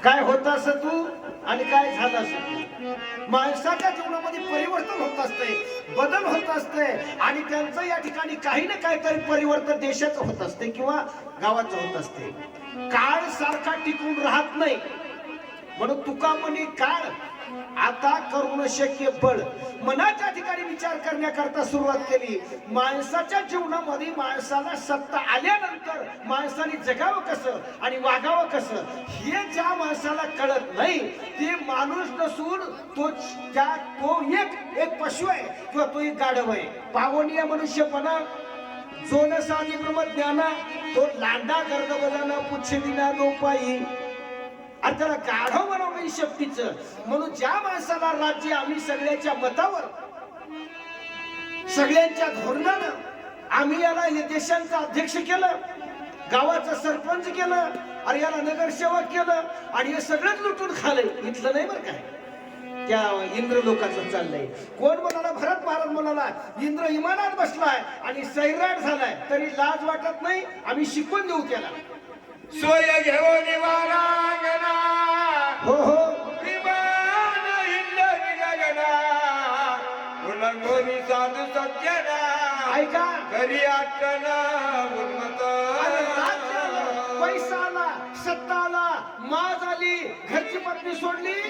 काय होत असं तू आणि काय झालं असं. माणसाच्या जीवनामध्ये परिवर्तन होत असते, बदल होत असते आणि त्यांचं या ठिकाणी काही ना काहीतरी परिवर्तन देशाचं होत असते किंवा गावाचं होत असते. काळ सारखा टिकून राहत नाही म्हणून तुका म्हणे काळ आता करून शक्य बळ. मनाच्या ठिकाणी विचार करण्याकरता सुरुवात केली. माणसाच्या जीवनामध्ये माणसाला सत्ता आल्यानंतर माणसाने जगावं कसं आणि वागावं कसं हे ज्या माणसाला कळत नाही ते माणूस नसून तो एक पशु आहे किंवा तो एक गाढव आहे. पावनीय मनुष्यपणा जो न साधी ब्रह्मज्ञाना तो लांडा गर्द बजाना पुच्छविना दोपाई. आणि त्याला गाढव म्हणावं नाही शक्तीचं. म्हणून ज्या माणसाला राज्य आम्ही सगळ्याच्या मतावर सगळ्यांच्या धोरणानं आम्ही याला या देशांचा अध्यक्ष केलं, गावाचं सरपंच केलं, अरे याला नगरसेवक केलं आणि हे सगळंच लुटून खाल्लंय. इथलं नाही बरं काय, त्या इंद्र लोकांचं चाललंय. कोण म्हणाला? भरत महाराज म्हणाला इंद्र विमानात बसलाय आणि सैराट झालाय तरी लाज वाटत नाही, आम्ही शिकून देऊ त्याला. सोय घेऊन वारांगणा हो हो विमान हिंडवी गगना उल्लंघोनी साधू सज्जना ऐका घरी आटना उन्मत. पैसा आला, सत्ता आला, माज आली, घरची पत्नी सोडली,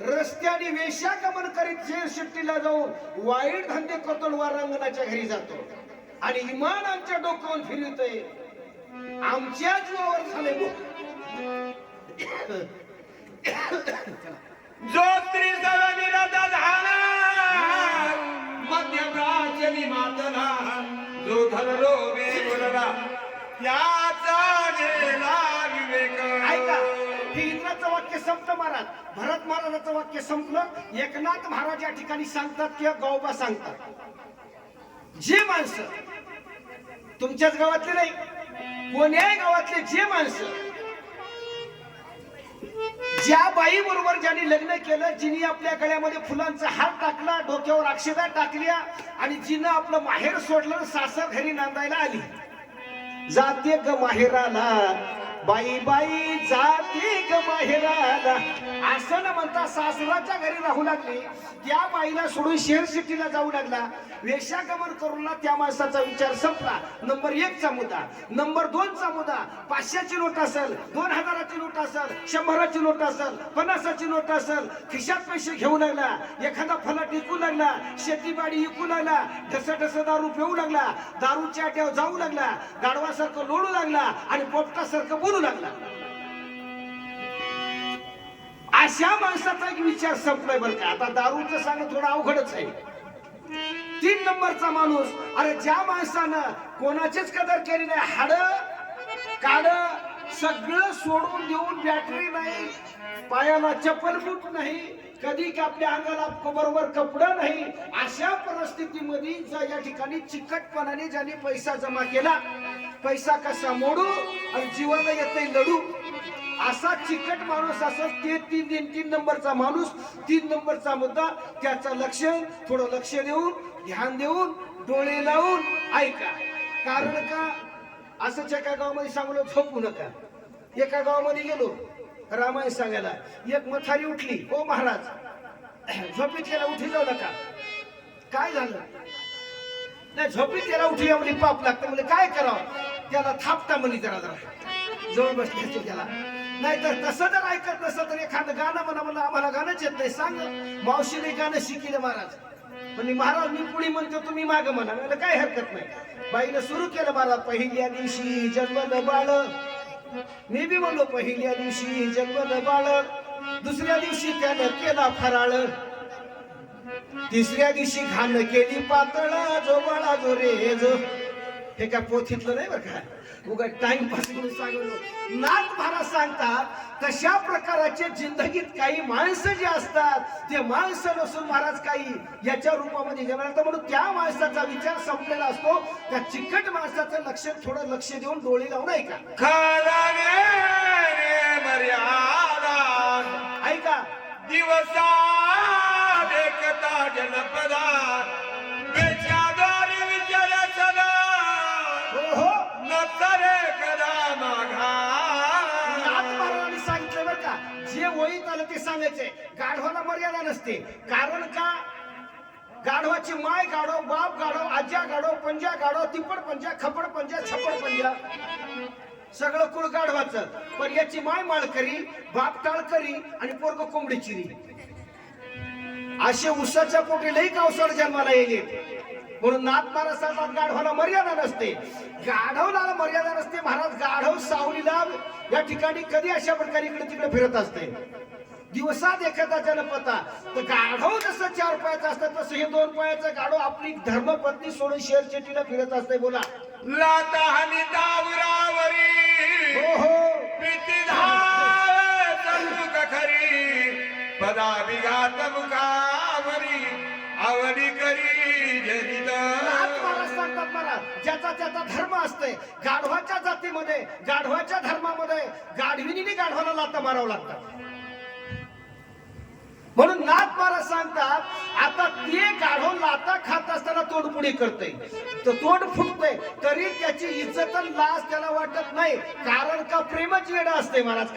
रस्त्याने वेश्यागमन करीत शेर शेट्टीला जाऊन वाईट धंदे करतो, वारांगणाच्या घरी जातो आणि इमान आमच्या डोक्यावर फिरतोय. आमच्या जीवावर झाले जो स्त्री सदा निराधा झाला मध्य प्राचली मातला जो धन लोभे बोलला त्याचा गेला विवेक. ऐका हे इंद्राचं वाक्य संपलं महाराज. भरत महाराजाचं वाक्य संपलं. एकनाथ महाराज या ठिकाणी सांगतात किंवा गौबा सांगतात, जे माणसं तुमच्याच गावातले नाही कोण्याही गावातले जे माणसं ज्या बाई बरोबर ज्यांनी लग्न केलं, जिने आपल्या गळ्यामध्ये फुलांचा हार टाकला, डोक्यावर अक्षदा टाकल्या आणि जिनं आपलं माहेर सोडलं, सासर घरी नांदायला आली. जाते ग माहेराला बाई बाई जाते ग माहेराला असं न म्हणता सासराच्या घरी राहू लागली. त्या बाईला सोडून शहर सिटीला जाऊ लागला, वेश्यागमन करून त्या माणसाचा विचार संपला. नंबर 1 चा मुद्दा. नंबर 2 चा मुद्दा, 500ची नोट असेल, 2000ची नोट असेल, 100ची नोट असेल, 50ची नोट असेल, खिशात पैसे घेऊ लागला, एखादा फलाट विकू लागला, शेतीबाडी विकू लागला, ढस दारू पिऊ लागला, दारूच्या अड्ड्यावर जाऊ लागला, गाढवासारखं लोळू लागला आणि पोपटासारखं बोलू लागला. अशा माणसाचा एक विचार संपलाय बरं का. आता दारूचं सांगणं थोडं अवघडच आहे. 3 नंबरचा माणूस, अरे ज्या माणसानं कोणाचीच कदर केली नाही, हाड काड सगळं सोडून देऊन, बॅटरी नाही, पायाला चप्पल बूट नाही, कधी आपल्या अंगाला बरोबर कपडा नाही, अशा परिस्थितीमध्ये या ठिकाणी चिकटपणाने ज्याने पैसा जमा केला, पैसा कसा मोडू आणि जीवाला येते लढू, असा चिकट माणूस असं ते 3 नंबरचा माणूस. 3 नंबरचा मुद्दा, त्याचं लक्ष थोडं लक्ष देऊन, ध्यान देऊन, डोळे लावून ऐका. कारण का असंच एका गावामध्ये सांगलो झोपू नका. एका गावामध्ये गेलो रामायण सांगायला, एक मथारी उठली, ओ महाराज झोपीत त्याला उठी जाऊ नका. काय झालं? नाही झोपीत त्याला उठी म्हणजे पाप लागतं. म्हणजे काय करावं? त्याला थापटा म्हणे जरा जवळ बसले त्याला. नाही तर तसं जर ऐकत नसतं तर एखादं गाणं म्हणा, आम्हाला गाणंच येत नाही, सांग मावशीने गाणं शिकले महाराज. म्हणजे महाराज मी पुढे म्हणतो तुम्ही माग म्हणा, काय हरकत नाही. बाईनं सुरू केलं महाराज, पहिल्या दिवशी जन्मलं बाळ, मी बी म्हणलो पहिल्या दिवशी जन्मलं बाळ, दुसऱ्या दिवशी त्यानं केला फराळ, तिसऱ्या दिवशी घाण केली पातळ, जो बाळा जो रे जो. हे काय पोथीतलं नाही बरं का, उगा टाइमपास म्हणून सांगलो. नाथ महाराज सांगतात तशा प्रकारचे जिंदगीत काही माणसं जे असतात ते माणसं नसून महाराज काही याच्या रूपामध्ये जन्मतात. म्हणून त्या माणसाचा विचार संपलेला असतो. त्या चिकट माणसाचं लक्ष थोडं लक्ष देऊन डोळे लावून ऐका. ऐका दिवसा देखता जनपदा बेचादार विचार सदा हो नतरे कदा माघा. नाथ महाराजांनी सांगितलं बरं का, जे वहीत आलं ते सांगायचंय. गाढवाला मर्यादा नसते. कारण का गाढवाची माय गाढव, बाप गाढव, आज्या गाढव, पंजा गाढव, तिप्पड पंजा, खपड पंजा, छप्पड पंजा, सगळं कुळ गाढवाचं. पण याची माय माळकरी, बाप टाळकरी आणि पोरग कोंबडी चिरी. असे उसाच्या पोटी लई कावसाळ जन्माला येईल. म्हणून नाथ महाराज सांगतात गाढवाला मर्यादा नसते. गाढवला मर्यादा नसते. महाराज गाढव सावलीला या ठिकाणी कधी अशा प्रकारे इकडे तिकडे फिरत असते. दिवसात एखादा जनपता तर गाढव जसं 4 पायाचं असतं तसं हे 2 पायाचं गाढव आपली धर्मपत्नी सोडून शेरचेटीला फिरत असते. बोला लाता हानी दावरावरी हो हो प्रीती धाव चलू खरी पदा विघात मुखावरी आवडी करी जनित. नाथ महाराज सांगतात महाराज ज्याचा त्याचा धर्म असते. गाढवाच्या जातीमध्ये गाढवाच्या धर्मामध्ये गाढविनीने गाढवाला लाता मारावं लागतात. म्हणून नाथ महाराज सांगतात आता ते गाढव लाता खात असताना तोंड पुढे करते तर तोंड फुटते तरी त्याची इज्जत आणि लाज त्याला वाटत नाही. कारण का प्रेमाची येणं असते महाराज.